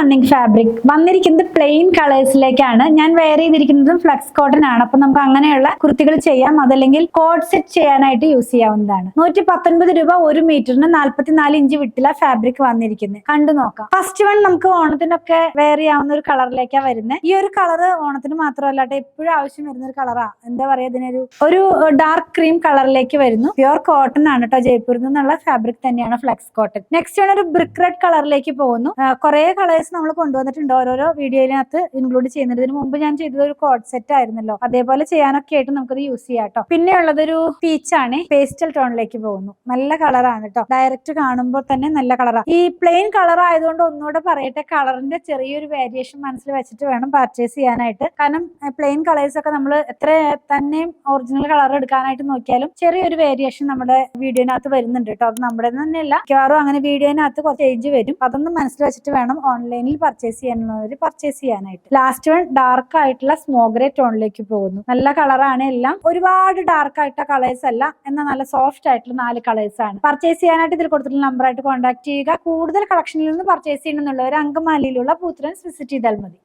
Running fabric വന്നിരിക്കുന്നത് plain കളേഴ്സിലേക്കാണ്. ഞാൻ wear ചെയ്തിരിക്കുന്നതും flux cotton ആണ്. അപ്പൊ നമുക്ക് അങ്ങനെയുള്ള കുർത്തികൾ ചെയ്യാം, അതല്ലെങ്കിൽ കോഡ് സെറ്റ് ചെയ്യാനായിട്ട് യൂസ് ചെയ്യാവുന്നതാണ്. 119 രൂപ 1 മീറ്ററിന് 44 ഇഞ്ച് വിട്ടില ഫാബ്രിക് വന്നിരിക്കുന്നത്. കണ്ടു നോക്കാം. ഫസ്റ്റ് വൺ നമുക്ക് ഓണത്തിനൊക്കെ വെയർ ചെയ്യാവുന്ന ഒരു കളറിലേക്കാണ് വരുന്നത്. ഈ ഒരു കളർ ഓണത്തിന് മാത്രമല്ല എപ്പോഴും ആവശ്യം വരുന്ന ഒരു കളറാ. എന്താ പറയാ, ഇതിനൊരു ഡാർക്ക് ക്രീം കളറിലേക്ക് വരുന്നു. പ്യുർ കോട്ടൺ ആണ് കേട്ടോ, ജയ്പൂരിൽ നിന്നുള്ള ഫാബ്രിക് തന്നെയാണ് ഫ്ലക്സ് കോട്ടൺ. നെക്സ്റ്റ് ആണ് ഒരു ബ്രിക്ക് റെഡ് കളറിലേക്ക് പോകുന്നു. കുറെ കളേഴ്സ് നമ്മൾ കൊണ്ടുവന്നിട്ടുണ്ട്, ഓരോരോ വീഡിയോയിനകത്ത് ഇൻക്ലൂഡ് ചെയ്യുന്നത്. ഇതിന് മുമ്പ് ഞാൻ ചെയ്തത് ഒരു കോഡ് സെറ്റ് ആയിരുന്നല്ലോ, അതേപോലെ ചെയ്യാനൊക്കെ ആയിട്ട് നമുക്കത് യൂസ് ചെയ്യാം കേട്ടോ. പിന്നെ ഉള്ളതൊരു പീച്ച് ആണ്, പേസ്റ്റൽ ടോണിലേക്ക് പോകുന്നു. നല്ല കളറാണ് കേട്ടോ, ഡയറക്റ്റ് കാണുമ്പോൾ തന്നെ നല്ല കളറാണ്. ഈ പ്ലെയിൻ കളർ ആയതുകൊണ്ട് ഒന്നുകൂടെ പറയട്ടെ, കളറിന്റെ ചെറിയൊരു വേരിയേഷൻ മനസ്സിൽ വെച്ചിട്ട് വേണം പർച്ചേസ് ചെയ്യാനായിട്ട്. കാരണം പ്ലെയിൻ കളേഴ്സ് ഒക്കെ നമ്മൾ എത്ര തന്നെ ഒറിജിനൽ കളർ എടുക്കാനായിട്ട് നോക്കിയാലും ചെറിയൊരു വേരിയേഷൻ നമ്മുടെ വീഡിയോനകത്ത് വരുന്നുണ്ട് കേട്ടോ. അത് നമ്മുടെ തന്നെയല്ല, മിക്കവാറും അങ്ങനെ വീഡിയോനകത്ത് കുറച്ച് ചേഞ്ച് വരും. അതൊന്നും മനസ്സിൽ വെച്ചിട്ട് വേണം ഓൺലൈനിൽ പർച്ചേസ് ചെയ്യാനുള്ളവർ പർച്ചേസ് ചെയ്യാനായിട്ട്. ലാസ്റ്റ് വൺ ഡാർക്ക് ആയിട്ടുള്ള സ്മോഗ്രേ ടോണിലേക്ക് പോകുന്നു. നല്ല കളറാണ് എല്ലാം. ഒരുപാട് ഡാർക്ക് ആയിട്ടുള്ള കളേഴ്സ് അല്ല, എന്നാൽ നല്ല സോഫ്റ്റ് ആയിട്ടുള്ള 4 കളേഴ്സ് ആണ്. പർച്ചേസ് ചെയ്യാനായിട്ട് ഇതിൽ കൊടുത്തിട്ടുള്ള നമ്പറായിട്ട് കോൺടാക്ട് ചെയ്യുക. കൂടുതൽ കളക്ഷനിൽ നിന്ന് പർച്ചേസ് ചെയ്യണമെന്നുള്ളവർ അങ്കമാലിയിലുള്ള പൂത്തുരൻസ് വിസിറ്റ് ചെയ്താൽ മതി.